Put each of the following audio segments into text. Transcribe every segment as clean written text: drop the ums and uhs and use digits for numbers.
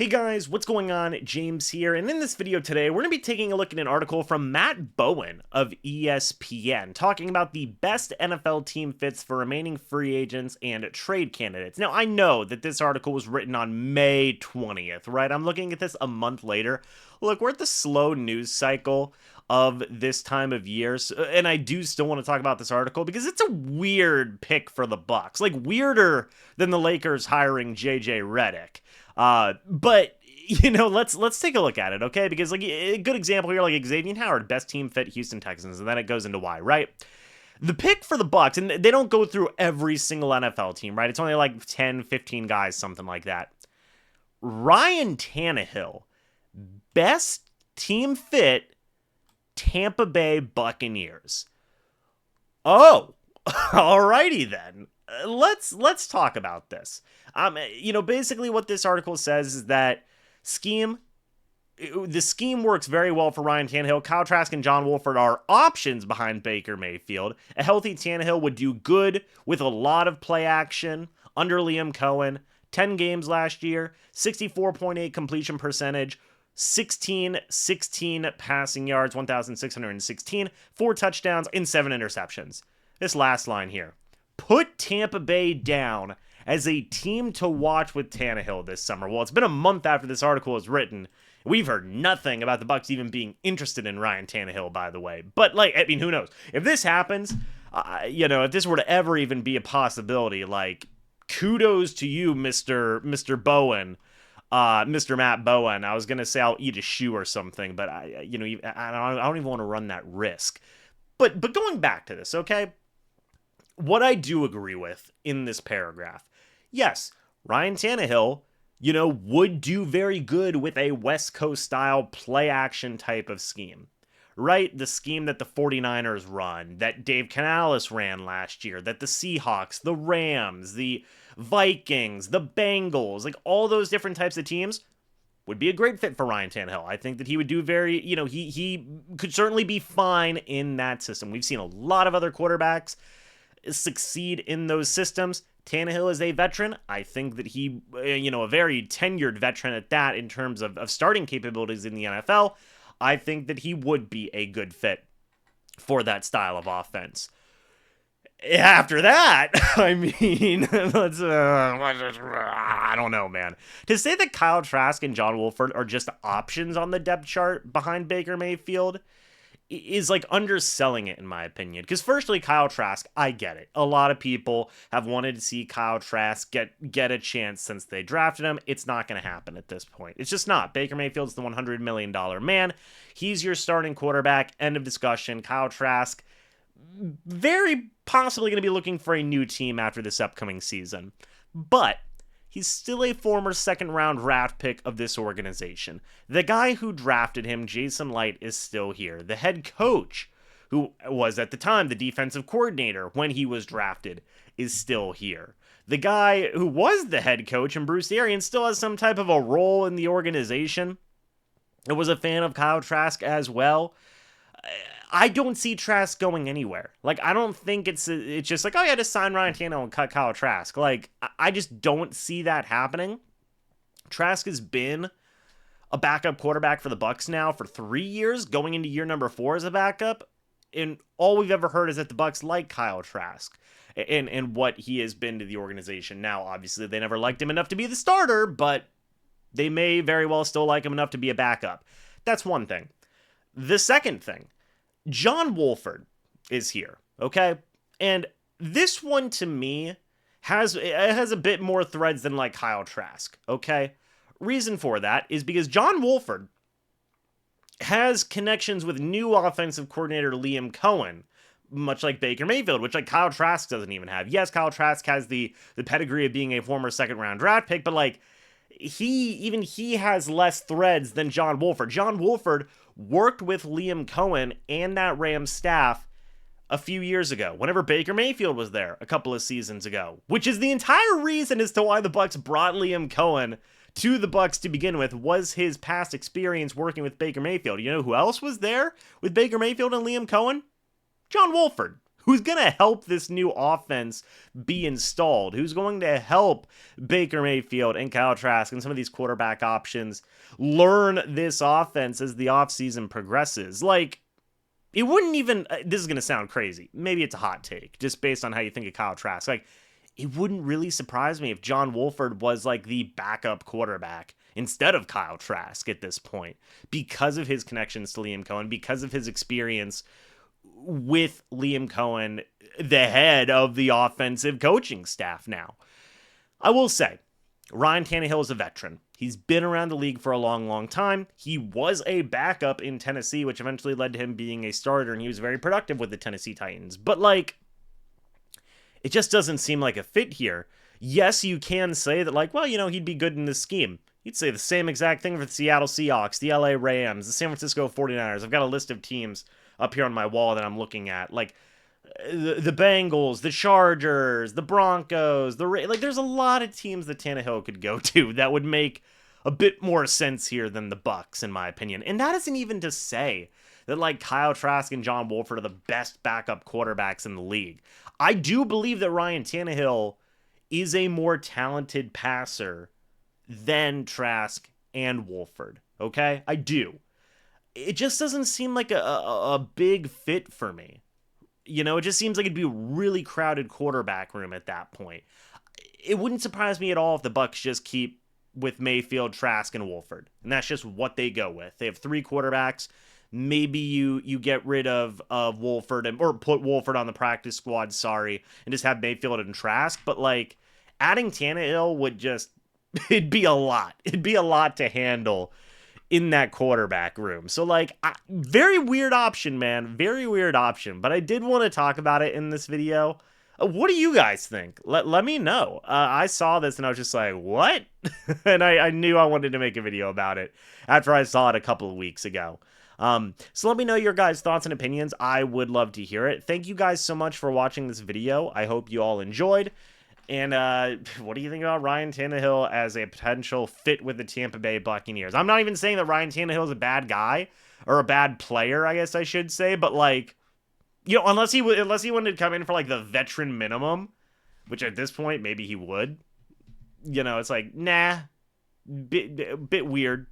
Hey guys, what's going on? James here, and in this video today, we're going to be taking a look at an article from Matt Bowen of ESPN, talking about the best NFL team fits for remaining free agents and trade candidates. Now, I know that this article was written on May 20th, right? I'm looking at this a month later. Look, we're at the slow news cycle of this time of year, and I do still want to talk about this article because it's a weird pick for the Bucs, like weirder than the Lakers hiring JJ Redick. But let's take a look at it, okay? Because like a good example here, like Xavier Howard, best team fit Houston Texans, and then it goes into why, right? The pick for the Bucs, and they don't go through every single NFL team, right? It's only like 10, 15 guys, something like that. Ryan Tannehill, best team fit Tampa Bay Buccaneers. Oh, alrighty then. Let's talk about this. Basically what this article says is that the scheme works very well for Ryan Tannehill. Kyle Trask and John Wolford are options behind Baker Mayfield. A healthy Tannehill would do good with a lot of play action under Liam Cohen. 10 games last year, 64.8 completion percentage, 16 passing yards, 1,616, 4 touchdowns, and 7 interceptions. This last line here. Put Tampa Bay down as a team to watch with Tannehill this summer. Well, it's been a month after this article was written. We've heard nothing about the Bucs even being interested in Ryan Tannehill, by the way. But, who knows? If this happens, if this were to ever even be a possibility, kudos to you, Mr. Bowen, Mr. Matt Bowen. I was going to say I'll eat a shoe or something, but I don't even want to run that risk. But going back to this, okay? What I do agree with in this paragraph, yes, Ryan Tannehill, would do very good with a West Coast style play action type of scheme, right? The scheme that the 49ers run, that Dave Canales ran last year, that the Seahawks, the Rams, the Vikings, the Bengals, all those different types of teams would be a great fit for Ryan Tannehill. I think that he would do he could certainly be fine in that system. We've seen a lot of other quarterbacks succeed in those systems. Tannehill is a veteran. I think that he, a very tenured veteran at that in terms of starting capabilities in the NFL. I think that he would be a good fit for that style of offense. After that, I mean, I don't know, man. To say that Kyle Trask and John Wolford are just options on the depth chart behind Baker Mayfield is underselling it, in my opinion. Because firstly, Kyle Trask, I get it. A lot of people have wanted to see Kyle Trask get a chance since they drafted him. It's not going to happen at this point. It's just not. Baker Mayfield's the $100 million man. He's your starting quarterback. End of discussion. Kyle Trask, very possibly going to be looking for a new team after this upcoming season. But he's still a former second-round draft pick of this organization. The guy who drafted him, Jason Light, is still here. The head coach, who was at the time the defensive coordinator when he was drafted, is still here. The guy who was the head coach, and Bruce Arians, still has some type of a role in the organization. I was a fan of Kyle Trask as well. I don't see Trask going anywhere. I don't think it's just just sign Ryan Tannehill and cut Kyle Trask. I just don't see that happening. Trask has been a backup quarterback for the Bucs now for 3 years, going into year number 4 as a backup. And all we've ever heard is that the Bucs like Kyle Trask and what he has been to the organization. Now, obviously, they never liked him enough to be the starter, but they may very well still like him enough to be a backup. That's one thing. The second thing, John Wolford is here, okay? And this one, to me, has a bit more threads than Kyle Trask, okay? Reason for that is because John Wolford has connections with new offensive coordinator Liam Cohen, much like Baker Mayfield, which Kyle Trask doesn't even have. Yes, Kyle Trask has the pedigree of being a former second-round draft pick, but he has less threads than John Wolford. John Wolford worked with Liam Cohen and that Rams staff a few years ago, whenever Baker Mayfield was there a couple of seasons ago, which is the entire reason as to why the Bucs brought Liam Cohen to the Bucs to begin with, was his past experience working with Baker Mayfield. You know who else was there with Baker Mayfield and Liam Cohen? John Wolford, Who's going to help this new offense be installed? Who's going to help Baker Mayfield and Kyle Trask and some of these quarterback options learn this offense as the offseason progresses? Like, it wouldn't even, this is going to sound crazy. Maybe it's a hot take, just based on how you think of Kyle Trask. Like, it wouldn't really surprise me if John Wolford was like the backup quarterback instead of Kyle Trask at this point, because of his connections to Liam Cohen, because of his experience with Liam Cohen, the head of the offensive coaching staff now. I will say, Ryan Tannehill is a veteran. He's been around the league for a long, long time. He was a backup in Tennessee, which eventually led to him being a starter, and he was very productive with the Tennessee Titans. But, like, it just doesn't seem like a fit here. Yes, you can say that, like, well, you know, he'd be good in this scheme. You'd say the same exact thing for the Seattle Seahawks, the LA Rams, the San Francisco 49ers. I've got a list of teams up here on my wall that I'm looking at. Like, the Bengals, the Chargers, the Broncos, like, there's a lot of teams that Tannehill could go to that would make a bit more sense here than the Bucs, in my opinion. And that isn't even to say that, like, Kyle Trask and John Wolford are the best backup quarterbacks in the league. I do believe that Ryan Tannehill is a more talented passer than Trask and Wolford, okay? I do. It just doesn't seem like a big fit for me. You know, it just seems like it'd be a really crowded quarterback room at that point. It wouldn't surprise me at all if the Bucs just keep with Mayfield, Trask, and Wolford. And that's just what they go with. They have 3 quarterbacks. Maybe you get rid of Wolford or put Wolford on the practice squad, and just have Mayfield and Trask. But, like, adding Tannehill would just, it'd be a lot. It'd be a lot to handle in that quarterback room. So, like, very weird option, man. Very weird option. But I did want to talk about it in this video. What do you guys think? Let me know. I saw this and I was just like, what? And I knew I wanted to make a video about it after I saw it a couple of weeks ago. So let me know your guys' thoughts and opinions. I would love to hear it. Thank you guys so much for watching this video. I hope you all enjoyed. And what do you think about Ryan Tannehill as a potential fit with the Tampa Bay Buccaneers? I'm not even saying that Ryan Tannehill is a bad guy or a bad player, I guess I should say, but, like, you know, unless he wanted to come in for, like, the veteran minimum, which at this point maybe he would. You know, it's like, nah. Bit weird.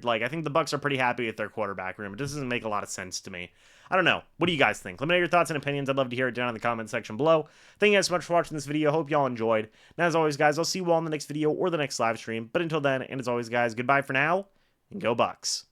Like, I think the Bucs are pretty happy with their quarterback room. It doesn't make a lot of sense to me. I don't know. What do you guys think? Let me know your thoughts and opinions. I'd love to hear it down in the comment section below. Thank you guys so much for watching this video. Hope y'all enjoyed. And as always, guys, I'll see you all in the next video or the next live stream. But until then, and as always, guys, goodbye for now, and go Bucs.